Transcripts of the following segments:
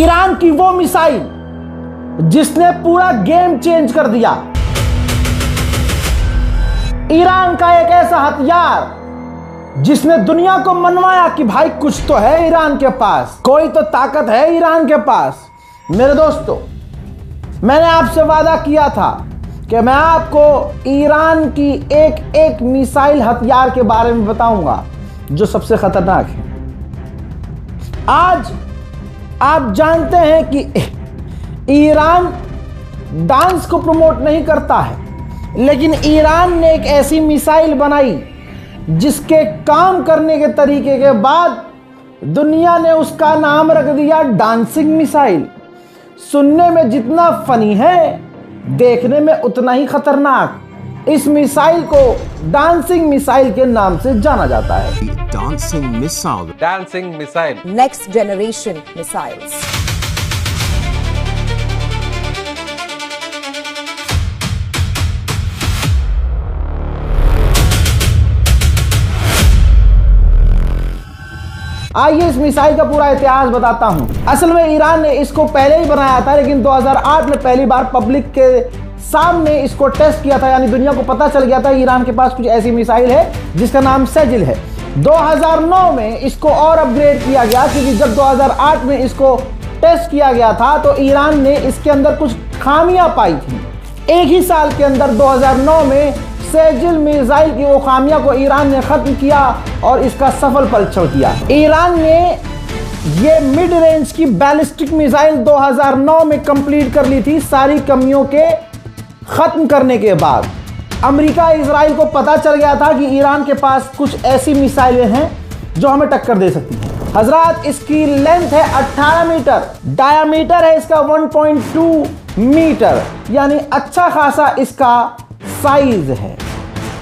Iran की वो missile जिसने पूरा गेम चेंज कर दिया। ईरान का एक ऐसा हथियार जिसने दुनिया को मनवाया कि भाई कुछ तो है ईरान के पास, कोई तो ताकत है ईरान के पास। मेरे दोस्तों, मैंने आपसे वादा किया था कि मैं आपको ईरान की एक एक मिसाइल हथियार के बारे में बताऊंगा जो सबसे खतरनाक है। आज आप जानते हैं कि ईरान डांस को प्रमोट नहीं करता है, लेकिन ईरान ने एक ऐसी मिसाइल बनाई जिसके काम करने के तरीके के बाद दुनिया ने उसका नाम रख दिया डांसिंग मिसाइल। सुनने में जितना फनी है, देखने में उतना ही खतरनाक। इस मिसाइल को डांसिंग मिसाइल के नाम से जाना जाता है। Dancing missile, next generation missiles. आइए इस मिसाइल का पूरा इतिहास बताता हूं। असल में ईरान ने इसको पहले ही बनाया था, लेकिन 2008 में पहली बार पब्लिक के सामने इसको टेस्ट किया था, यानी दुनिया को पता चल गया था ईरान के पास कुछ ऐसी मिसाइल है जिसका नाम सेजिल है। 2009 में इसको और अपग्रेड किया गया, क्योंकि जब 2008 में इसको टेस्ट किया गया था तो ईरान ने इसके अंदर कुछ खामियां पाई थी। एक ही साल के अंदर 2009 में सेजिल मिसाइल की वो खामियां को ईरान ने खत्म किया और इसका सफल परीक्षण किया। ईरान ने ये मिड रेंज की बैलिस्टिक मिसाइल 2009 में कंप्लीट कर ली थी, सारी कमियों के खत्म करने के बाद। अमेरिका इजराइल को पता चल गया था कि ईरान के पास कुछ ऐसी मिसाइलें हैं जो हमें टक्कर दे सकती हैं। हजरात, इसकी लेंथ है 18 मीटर, डायामीटर है इसका 1.2 मीटर, यानी अच्छा खासा इसका साइज है।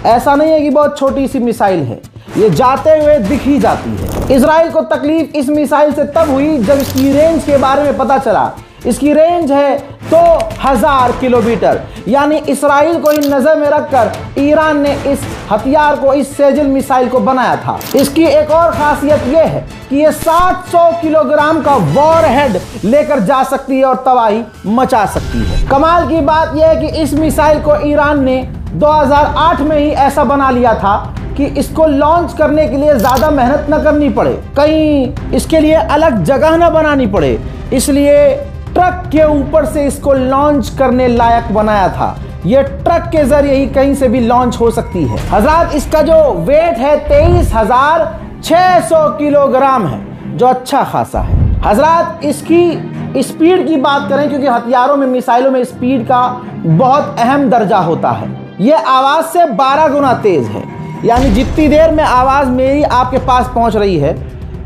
ऐसा नहीं है कि बहुत छोटी सी मिसाइल है, ये जाते हुए दिख ही जाती है। इजराइल को तकलीफ इस मिसाइल से तब हुई जब इसकी रेंज के बारे में पता चला। इसकी रेंज है 2000 किलोमीटर, यानी इजराइल को ही नजर में रखकर ईरान ने इस हथियार को, इस सेजिल मिसाइल को बनाया था। इसकी एक और खासियत यह है कि ये 700 किलोग्राम का वॉरहेड लेकर जा सकती है और तबाही मचा सकती है। कमाल की बात यह है कि इस मिसाइल को ईरान ने 2008 में ही ऐसा बना लिया था कि इसको लॉन्च करने के लिए ज्यादा मेहनत न करनी पड़े, कहीं इसके लिए अलग जगह न बनानी पड़े, इसलिए ट्रक के ऊपर से इसको लॉन्च करने लायक बनाया था। यह ट्रक के जरिए ही कहीं से भी लॉन्च हो सकती है। हजरात, इसका जो वेट है 23,600 किलोग्राम है, जो अच्छा खासा है। हजरात, इसकी स्पीड की बात करें, क्योंकि हथियारों में, मिसाइलों में स्पीड का बहुत अहम दर्जा होता है। यह आवाज से 12 गुना तेज है, यानी जितनी देर में आवाज मेरी आपके पास पहुंच रही है,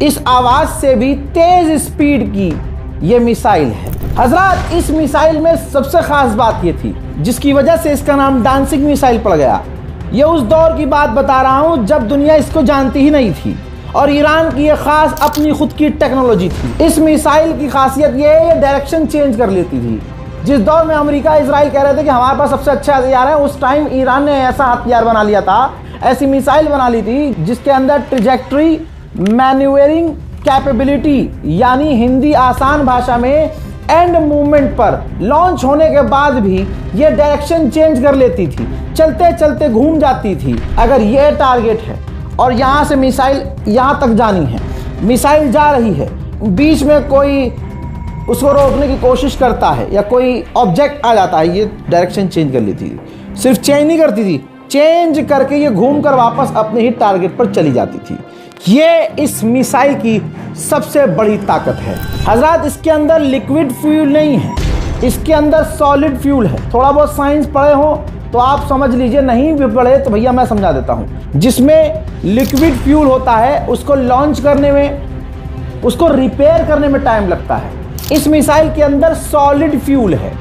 इस आवाज से भी तेज स्पीड की यह मिसाइल है। हजरात, इस मिसाइल में सबसे खास बात यह थी जिसकी वजह से इसका नाम डांसिंग मिसाइल पड़ गया। यह उस दौर की बात बता रहा हूं जब दुनिया इसको जानती ही नहीं थी और ईरान की यह खास अपनी खुद की टेक्नोलॉजी थी। इस मिसाइल की खासियत यह है, ये डायरेक्शन चेंज कर लेती थी। जिस दौर में अमेरिका इजराइल कह रहे थे कि हमारे पास सबसे अच्छा हथियार है, उस टाइम ईरान ने ऐसा हथियार बना लिया था, ऐसी मिसाइल बना ली थी जिसके अंदर ट्रेजेक्टरी मैन्यूवरिंग कैपेबिलिटी, यानी हिंदी आसान भाषा में एंड मूवमेंट पर लॉन्च होने के बाद भी ये डायरेक्शन चेंज कर लेती थी, चलते चलते घूम जाती थी। अगर ये टारगेट है और यहाँ से मिसाइल यहाँ तक जानी है, मिसाइल जा रही है, बीच में कोई उसको रोकने की कोशिश करता है या कोई ऑब्जेक्ट आ जाता है, ये डायरेक्शन चेंज कर लेती थी। सिर्फ चेंज नहीं करती थी, चेंज करके ये घूमकर वापस अपने ही टारगेट पर चली जाती थी। ये इस मिसाइल की सबसे बड़ी ताकत है। हजरात, इसके अंदर लिक्विड फ्यूल नहीं है, इसके अंदर सॉलिड फ्यूल है। थोड़ा बहुत साइंस पढ़े हो तो आप समझ लीजिए, नहीं भी पढ़े तो भैया मैं समझा देता हूं। जिसमें लिक्विड फ्यूल होता है, उसको लॉन्च करने में, उसको रिपेयर करने में टाइम लगता है। इस मिसाइल के अंदर सॉलिड फ्यूल है,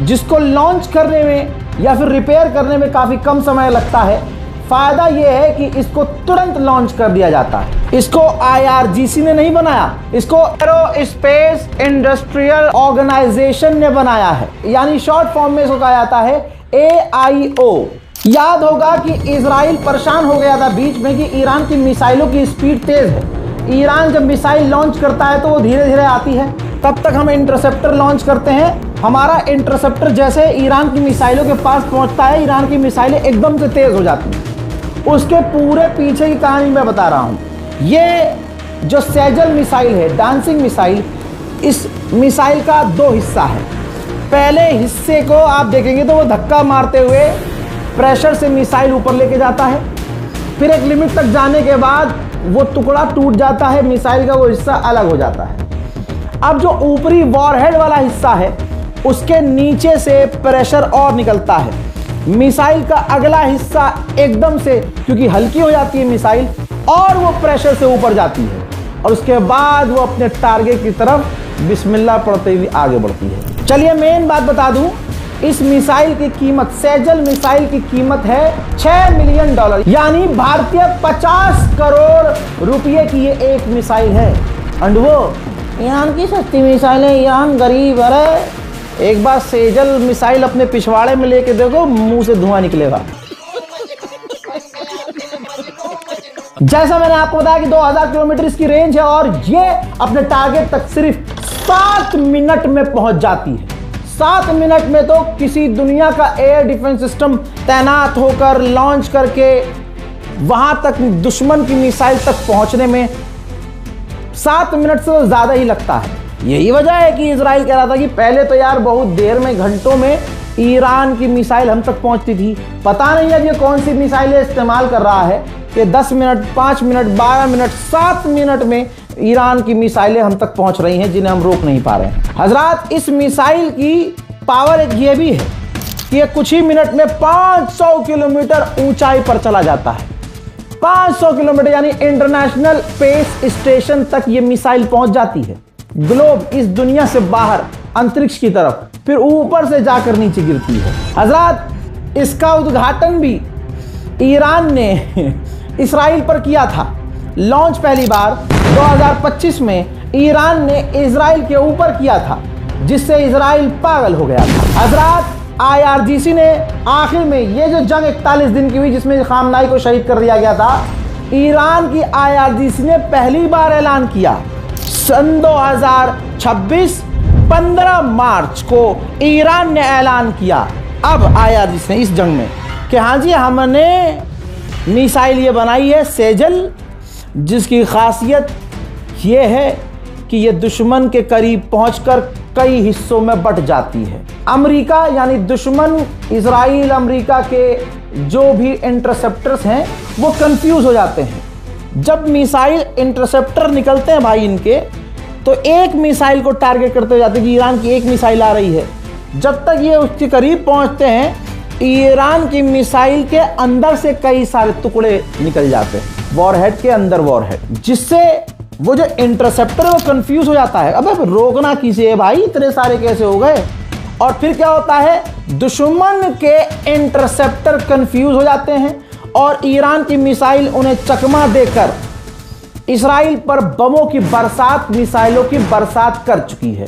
जिसको लॉन्च करने में या फिर रिपेयर करने में काफी कम समय लगता है। फायदा यह है कि इसको तुरंत लॉन्च कर दिया जाता है। इसको IRGC ने नहीं बनाया, इसको एरोस्पेस इंडस्ट्रियल ऑर्गेनाइजेशन ने बनाया है, यानी शॉर्ट फॉर्म में इसको कहा जाता है AIO। याद होगा कि इजराइल परेशान हो गया था बीच में कि ईरान की मिसाइलों की स्पीड तेज है, ईरान जब मिसाइल लॉन्च करता है तो वो धीरे धीरे आती है, तब तक हम इंटरसेप्टर लॉन्च करते हैं। हमारा इंटरसेप्टर जैसे ईरान की मिसाइलों के पास पहुंचता है, ईरान की मिसाइलें एकदम से तेज हो जाती हैं। उसके पूरे पीछे की कहानी मैं बता रहा हूं। ये जो सेजल मिसाइल है, डांसिंग मिसाइल, इस मिसाइल का 2 हिस्सा है। पहले हिस्से को आप देखेंगे तो वो धक्का मारते हुए प्रेशर से मिसाइल ऊपर लेके जाता है, फिर एक लिमिट तक जाने के बाद वो टुकड़ा टूट जाता है, मिसाइल का वो हिस्सा अलग हो जाता है। अब जो ऊपरी वॉरहेड वाला हिस्सा है उसके नीचे से प्रेशर और निकलता है, मिसाइल का अगला हिस्सा एकदम से, क्योंकि हल्की हो जाती है मिसाइल, और वो प्रेशर से ऊपर जाती है और उसके बाद वो अपने टारगेट की तरफ बिस्मिल्लाह पढ़ते हुए आगे बढ़ती है। चलिए मेन बात बता दूं, इस मिसाइल की कीमत, सेजल मिसाइल की कीमत है $6 मिलियन, यानी भारतीय 50 करोड़ रुपए की ये एक मिसाइल है। एंड वो ईरान की सस्ती मिसाइल है, ईरान गरीब। अरे एक बार सेजल मिसाइल अपने पिछवाड़े में लेके देखो, मुंह से धुआं निकलेगा। जैसा मैंने आपको बताया कि 2000 किलोमीटर इसकी रेंज है और ये अपने टारगेट तक सिर्फ 7 मिनट में पहुंच जाती है। 7 मिनट में तो किसी दुनिया का एयर डिफेंस सिस्टम तैनात होकर लॉन्च करके वहां तक दुश्मन की मिसाइल तक पहुंचने में 7 मिनट से तो ज्यादा ही लगता है। यही वजह है कि इजराइल कह रहा था कि पहले तो यार बहुत देर में, घंटों में ईरान की मिसाइल हम तक पहुंचती थी, पता नहीं अब ये कौन सी मिसाइल इस्तेमाल कर रहा है कि 10 मिनट, 5 मिनट, 12 मिनट, 7 मिनट में ईरान की मिसाइलें हम तक पहुंच रही हैं जिन्हें हम रोक नहीं पा रहे हैं। हजरात, इस मिसाइल की पावर एक ये भी है कि ये कुछ ही मिनट में 500 किलोमीटर ऊंचाई पर चला जाता है। 500 किलोमीटर यानी इंटरनेशनल स्पेस स्टेशन तक ये मिसाइल पहुंच जाती है। ग्लोब, इस दुनिया से बाहर अंतरिक्ष की तरफ, फिर ऊपर से जाकर नीचे गिरती है। हजरात, इसका उद्घाटन भी ईरान ने इजराइल पर किया था। लॉन्च पहली बार 2025 में ईरान ने इजराइल के ऊपर किया था, जिससे इजराइल पागल हो गया था। हजरात, IRGC ने आखिर में ये जो जंग 41 दिन की हुई जिसमें खामनाई को शहीद कर दिया गया था, ईरान की IRGC ने पहली बार ऐलान किया सन 2026 15 मार्च को ईरान ने ऐलान किया। अब IRGC ने इस जंग में कि हाँ जी, हमने मिसाइल ये बनाई है सेजल, जिसकी खासियत ये है कि ये दुश्मन के करीब पहुंचकर कई हिस्सों में बंट जाती है। अमेरिका यानी दुश्मन इजराइल, अमेरिका के जो भी इंटरसेप्टर्स हैं वो कंफ्यूज हो जाते हैं। जब मिसाइल इंटरसेप्टर निकलते हैं भाई इनके, तो एक मिसाइल को टारगेट करते जाते हैं कि ईरान की एक मिसाइल आ रही है। जब तक ये उसके करीब पहुंचते हैं, ईरान की मिसाइल के अंदर से कई सारे टुकड़े निकल जाते हैं, वॉरहेड के अंदर वॉरहेड, जिससे वो जो इंटरसेप्टर है वो कंफ्यूज हो जाता है। अबे रोकना किसे है भाई, इतने सारे कैसे हो गए? और फिर क्या होता है, दुश्मन के इंटरसेप्टर कंफ्यूज हो जाते हैं और ईरान की मिसाइल उन्हें चकमा देकर इजराइल पर बमों की बरसात, मिसाइलों की बरसात कर चुकी है।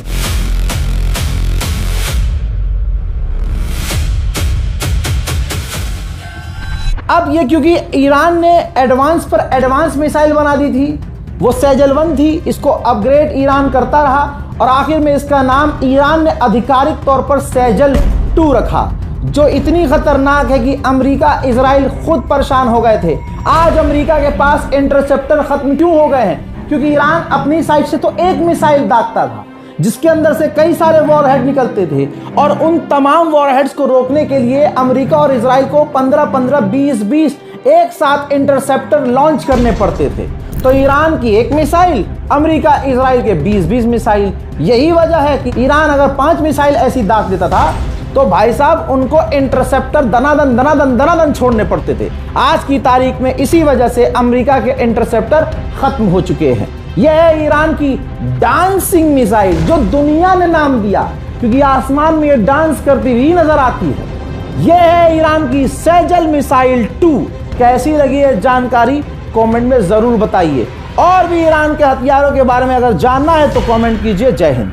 अब ये क्योंकि ईरान ने एडवांस पर एडवांस मिसाइल बना दी थी, वो सेजल 1 थी, इसको अपग्रेड ईरान करता रहा और आखिर में इसका नाम ईरान ने आधिकारिक तौर पर सेजल 2 रखा, जो इतनी खतरनाक है कि अमेरिका, इजराइल खुद परेशान हो गए थे। आज अमेरिका के पास इंटरसेप्टर खत्म क्यों हो गए हैं? क्योंकि ईरान अपनी साइड से तो एक मिसाइल दागता था जिसके अंदर से कई सारे वॉरहेड निकलते थे, और उन तमाम वॉरहेड्स को रोकने के लिए अमेरिका और इजराइल को 15-15, 20-20 एक साथ इंटरसेप्टर लॉन्च करने पड़ते थे। तो ईरान की एक मिसाइल, अमेरिका इजराइल के 20-20 मिसाइल। यही वजह है कि ईरान अगर 5 मिसाइल ऐसी दाग देता था तो भाई साहब उनको इंटरसेप्टर दनादन छोड़ने पड़ते थे। आज की तारीख में इसी वजह से अमेरिका के इंटरसेप्टर खत्म हो चुके हैं। यह है ईरान की डांसिंग मिसाइल, जो दुनिया ने नाम दिया क्योंकि आसमान में ये डांस करती हुई नजर आती है। यह है ईरान की सेजल मिसाइल 2। कैसी लगी है जानकारी कमेंट में जरूर बताइए, और भी ईरान के हथियारों के बारे में अगर जानना है तो कमेंट कीजिए। जय हिंद।